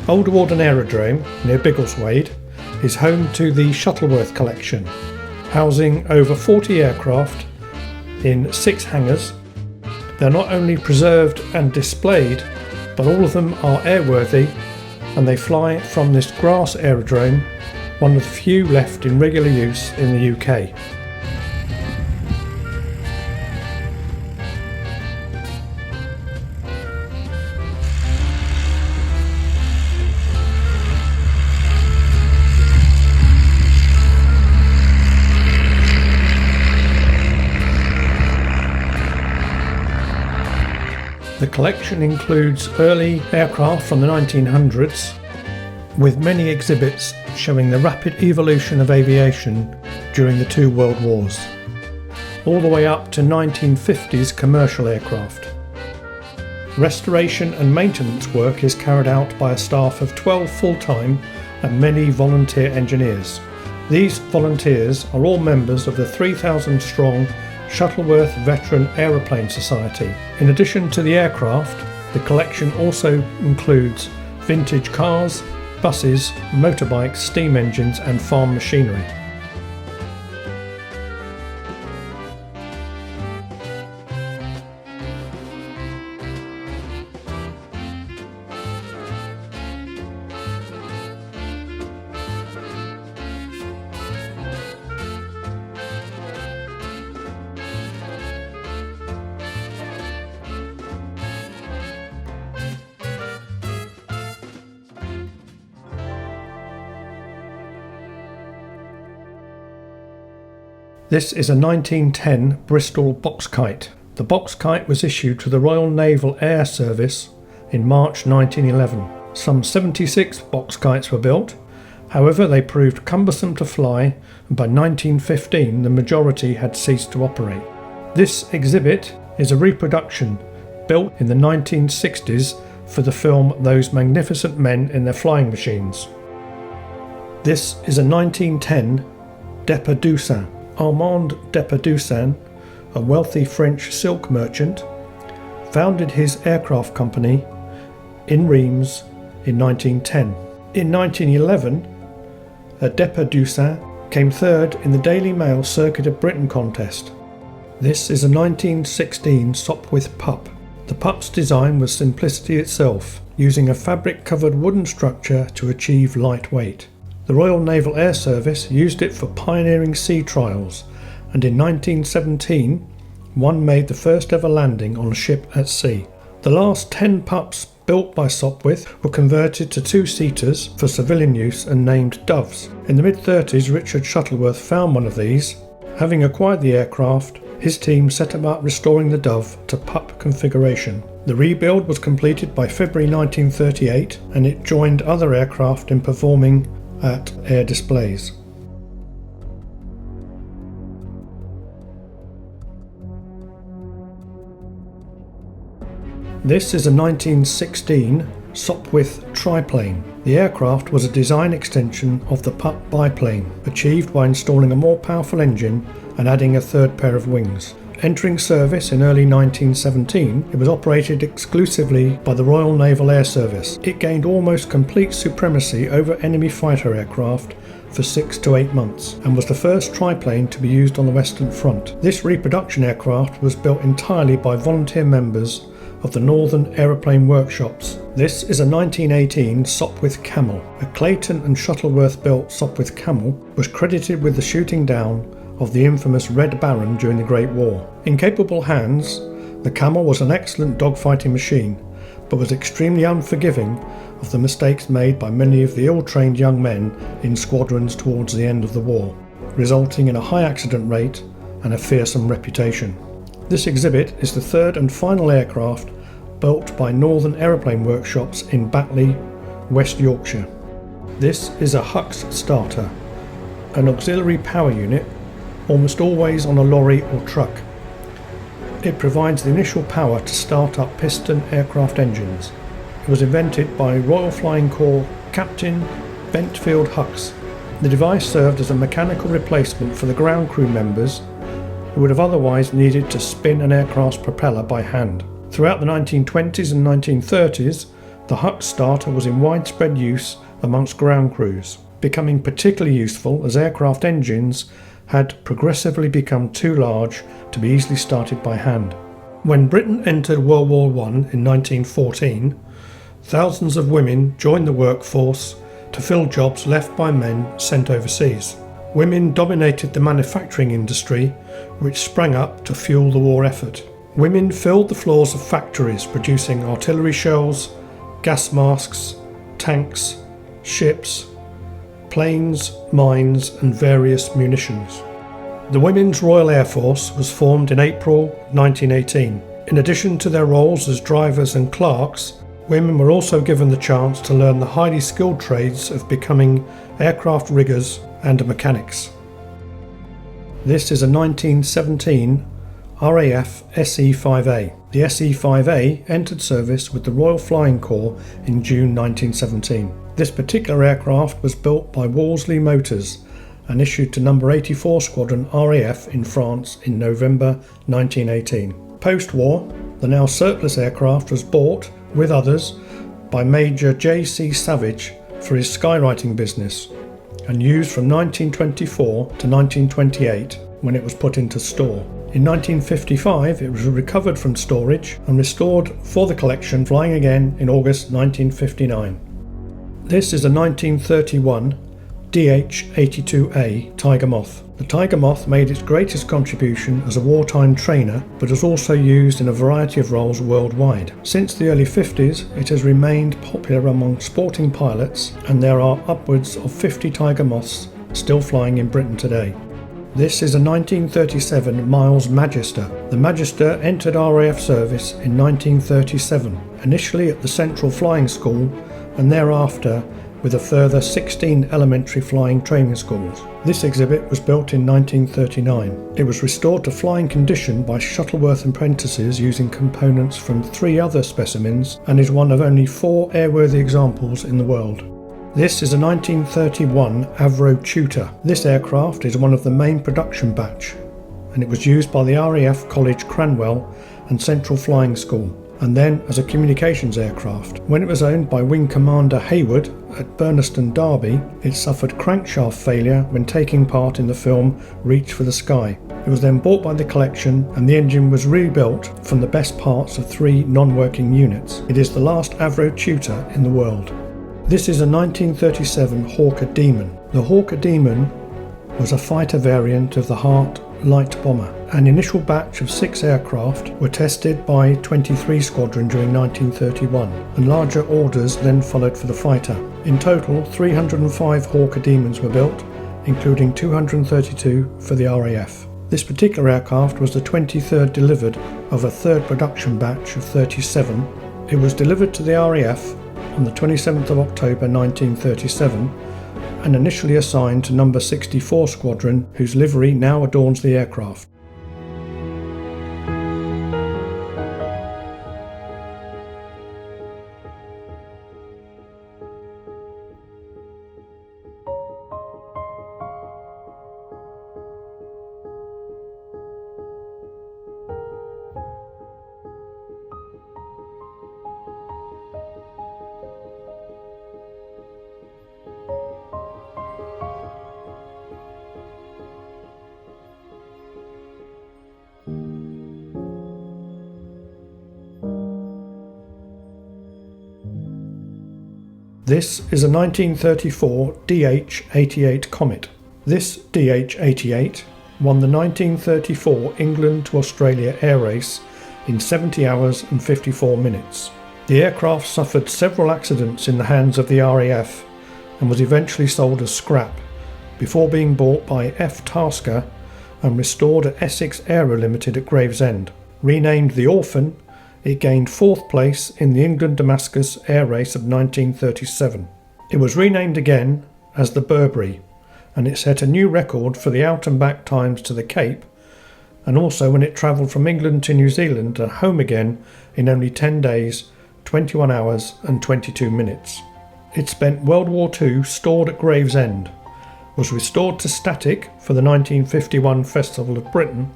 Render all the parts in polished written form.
Old Warden Aerodrome, near Biggleswade, is home to the Shuttleworth Collection, housing over 40 aircraft in 6 hangars. They're not only preserved and displayed, but all of them are airworthy, and they fly from this grass aerodrome, one of the few left in regular use in the UK. The collection includes early aircraft from the 1900s, with many exhibits showing the rapid evolution of aviation during the 2 World Wars, all the way up to 1950s commercial aircraft. Restoration and maintenance work is carried out by a staff of 12 full-time and many volunteer engineers. These volunteers are all members of the 3,000-strong Shuttleworth Veteran Aeroplane Society. In addition to the aircraft, the collection also includes vintage cars, buses, motorbikes, steam engines and farm machinery. This is a 1910 Bristol box kite. The box kite was issued to the Royal Naval Air Service in March 1911. Some 76 box kites were built, however they proved cumbersome to fly, and by 1915 the majority had ceased to operate. This exhibit is a reproduction built in the 1960s for the film Those Magnificent Men in Their Flying Machines. This is a 1910 Deperdussin. Armand Deperdussin, a wealthy French silk merchant, founded his aircraft company in Reims in 1910. In 1911, a Deperdussin came third in the Daily Mail Circuit of Britain contest. This is a 1916 Sopwith pup. The pup's design was simplicity itself, using a fabric-covered wooden structure to achieve light weight. The Royal Naval Air Service used it for pioneering sea trials, and in 1917 one made the first ever landing on a ship at sea. The last 10 pups built by Sopwith were converted to 2-seaters for civilian use and named Doves. In the mid-30s, Richard Shuttleworth found one of these. Having acquired the aircraft, his team set about restoring the Dove to pup configuration. The rebuild was completed by February 1938, and it joined other aircraft in performing at air displays. This is a 1916 Sopwith triplane. The aircraft was a design extension of the pup biplane, achieved by installing a more powerful engine and adding a third pair of wings. Entering service in early 1917, it was operated exclusively by the Royal Naval Air Service. It gained almost complete supremacy over enemy fighter aircraft for 6 to 8 months, and was the first triplane to be used on the Western Front. This reproduction aircraft was built entirely by volunteer members of the Northern Aeroplane Workshops. This is a 1918 Sopwith Camel. A Clayton and Shuttleworth built Sopwith Camel was credited with the shooting down of the infamous Red Baron during the Great War. In capable hands, the Camel was an excellent dogfighting machine, but was extremely unforgiving of the mistakes made by many of the ill-trained young men in squadrons towards the end of the war, resulting in a high accident rate and a fearsome reputation. This exhibit is the third and final aircraft built by Northern Aeroplane Workshops in Batley, West Yorkshire. This is a Hux starter, an auxiliary power unit, almost always on a lorry or truck. It provides the initial power to start up piston aircraft engines. It was invented by Royal Flying Corps Captain Bentfield Hux. The device served as a mechanical replacement for the ground crew members who would have otherwise needed to spin an aircraft's propeller by hand. Throughout the 1920s and 1930s, The Huck starter was in widespread use amongst ground crews, becoming particularly useful as aircraft engines had progressively become too large to be easily started by hand. When Britain entered World War I in 1914, thousands of women joined the workforce to fill jobs left by men sent overseas. Women dominated the manufacturing industry, which sprang up to fuel the war effort. Women filled the floors of factories producing artillery shells, gas masks, tanks, ships, planes, mines and various munitions. The Women's Royal Air Force was formed in April 1918. In addition to their roles as drivers and clerks, women were also given the chance to learn the highly skilled trades of becoming aircraft riggers and mechanics. This is a 1917 RAF SE-5A. The SE-5A entered service with the Royal Flying Corps in June 1917. This particular aircraft was built by Wolseley Motors and issued to No. 84 Squadron RAF in France in November 1918. Post-war, the now surplus aircraft was bought, with others, by Major J.C. Savage for his skywriting business and used from 1924 to 1928 when it was put into store. In 1955 it was recovered from storage and restored for the collection, flying again in August 1959. This is a 1931 DH-82A Tiger Moth. The Tiger Moth made its greatest contribution as a wartime trainer, but was also used in a variety of roles worldwide. Since the early 50s, it has remained popular among sporting pilots, and there are upwards of 50 Tiger Moths still flying in Britain today. This is a 1937 Miles Magister. The Magister entered RAF service in 1937, initially at the Central Flying School and thereafter with a further 16 elementary flying training schools. This exhibit was built in 1939. It was restored to flying condition by Shuttleworth apprentices using components from 3 other specimens and is one of only 4 airworthy examples in the world. This is a 1931 Avro Tutor. This aircraft is one of the main production batch, and it was used by the RAF College Cranwell and Central Flying School, and then as a communications aircraft. When it was owned by Wing Commander Hayward at Burneston, Derby, it suffered crankshaft failure when taking part in the film Reach for the Sky. It was then bought by the collection and the engine was rebuilt from the best parts of 3 non-working units. It is the last Avro Tutor in the world. This is a 1937 Hawker Demon. The Hawker Demon was a fighter variant of the Hart light bomber. An initial batch of 6 aircraft were tested by 23 Squadron during 1931, and larger orders then followed for the fighter. In total, 305 Hawker Demons were built, including 232 for the RAF. This particular aircraft was the 23rd delivered of a 3rd production batch of 37. It was delivered to the RAF on the 27th of October 1937 and initially assigned to No. 64 Squadron, whose livery now adorns the aircraft. This is a 1934 DH-88 Comet. This DH-88 won the 1934 England to Australia air race in 70 hours and 54 minutes. The aircraft suffered several accidents in the hands of the RAF and was eventually sold as scrap before being bought by F. Tasker and restored at Essex Aero Limited at Gravesend. Renamed the Orphan, it gained 4th place in the England-Damascus air race of 1937. It was renamed again as the Burberry, and it set a new record for the out and back times to the Cape, and also when it travelled from England to New Zealand and home again in only 10 days, 21 hours and 22 minutes. It spent World War II stored at Gravesend, was restored to static for the 1951 Festival of Britain,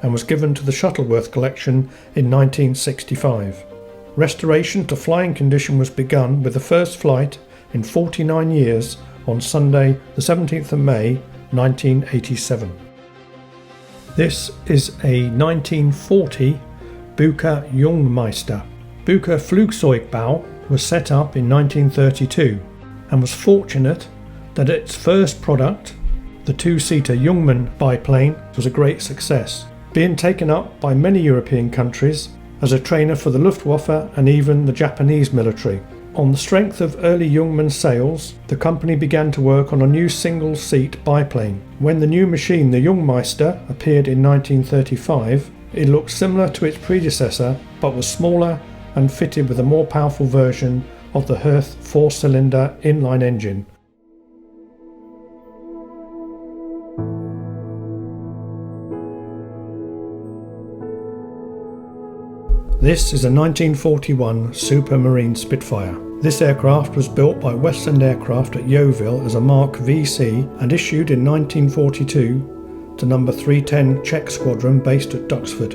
and was given to the Shuttleworth Collection in 1965. Restoration to flying condition was begun with the first flight in 49 years on Sunday the 17th of May 1987. This is a 1940 Bucher Jungmeister. Bucher Flugzeugbau was set up in 1932 and was fortunate that its first product, the two-seater Jungmann biplane, was a great success, being taken up by many European countries as a trainer for the Luftwaffe and even the Japanese military. On the strength of early Jungmann sales, the company began to work on a new single-seat biplane. When the new machine, the Jungmeister, appeared in 1935, it looked similar to its predecessor but was smaller and fitted with a more powerful version of the Hertz 4-cylinder inline engine. This is a 1941 Supermarine Spitfire. This aircraft was built by Westland Aircraft at Yeovil as a Mark VC and issued in 1942 to No. 310 Czech Squadron based at Duxford.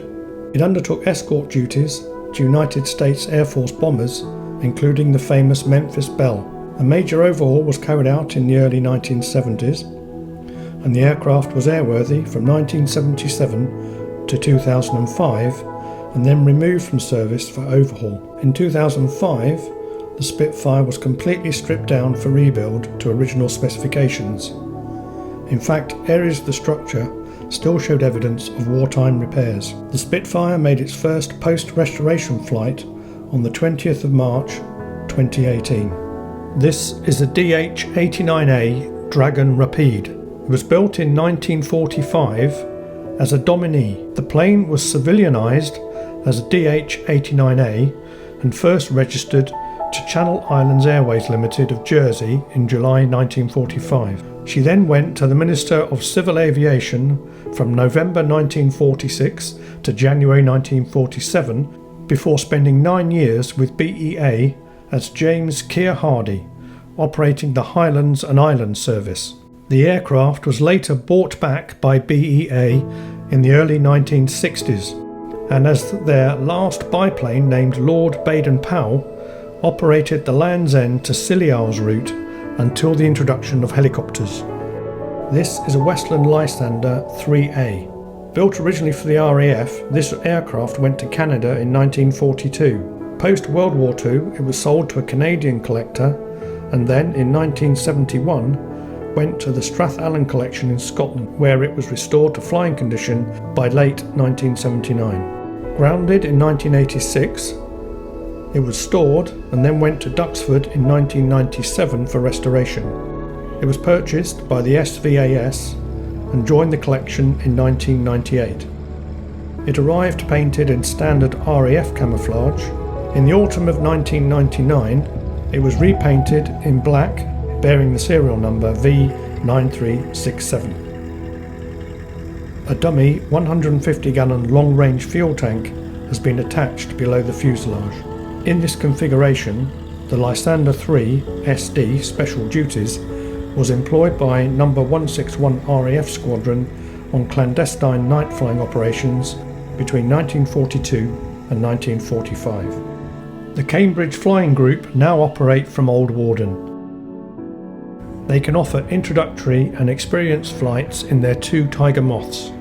It undertook escort duties to United States Air Force bombers, including the famous Memphis Belle. A major overhaul was carried out in the early 1970s, and the aircraft was airworthy from 1977 to 2005, and then removed from service for overhaul. In 2005, the Spitfire was completely stripped down for rebuild to original specifications. In fact, areas of the structure still showed evidence of wartime repairs. The Spitfire made its first post-restoration flight on the 20th of March 2018. This is a DH-89A Dragon Rapide. It was built in 1945 as a Dominee. The plane was civilianised as a DH-89A and first registered to Channel Islands Airways Limited of Jersey in July 1945. She then went to the Minister of Civil Aviation from November 1946 to January 1947 before spending 9 years with BEA as James Keir Hardy, operating the Highlands and Islands service. The aircraft was later bought back by BEA in the early 1960s, and as their last biplane, named Lord Baden-Powell, operated the Land's End to Scilly Isles route until the introduction of helicopters. This is a Westland Lysander 3A. Built originally for the RAF, this aircraft went to Canada in 1942. Post-World War II, it was sold to a Canadian collector, and then in 1971 went to the Strathallan Collection in Scotland, where it was restored to flying condition by late 1979. Grounded in 1986, it was stored and then went to Duxford in 1997 for restoration. It was purchased by the SVAS and joined the collection in 1998. It arrived painted in standard RAF camouflage. In the autumn of 1999, it was repainted in black, bearing the serial number V9367. A dummy 150-gallon long-range fuel tank has been attached below the fuselage. In this configuration, the Lysander 3 SD Special Duties was employed by No. 161 RAF Squadron on clandestine night flying operations between 1942 and 1945. The Cambridge Flying Group now operate from Old Warden. They can offer introductory and experienced flights in their 2 Tiger Moths.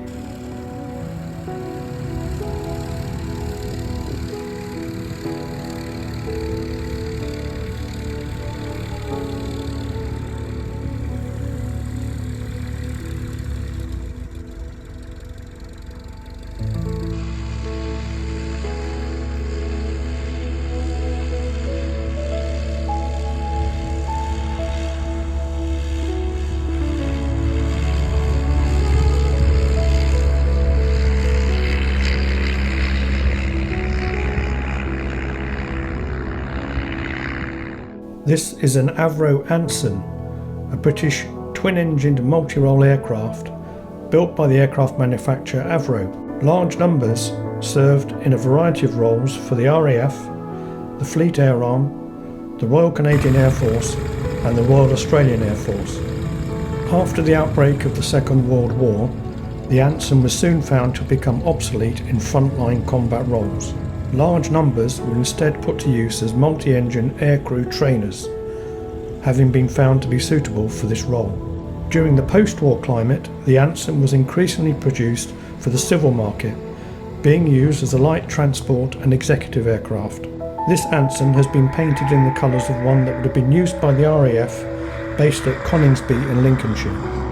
This is an Avro Anson, a British twin-engined multi-role aircraft built by the aircraft manufacturer Avro. Large numbers served in a variety of roles for the RAF, the Fleet Air Arm, the Royal Canadian Air Force and the Royal Australian Air Force. After the outbreak of the Second World War, the Anson was soon found to become obsolete in frontline combat roles. Large numbers were instead put to use as multi-engine aircrew trainers, having been found to be suitable for this role. During the post-war climate, the Anson was increasingly produced for the civil market, being used as a light transport and executive aircraft. This Anson has been painted in the colours of one that would have been used by the RAF based at Coningsby in Lincolnshire.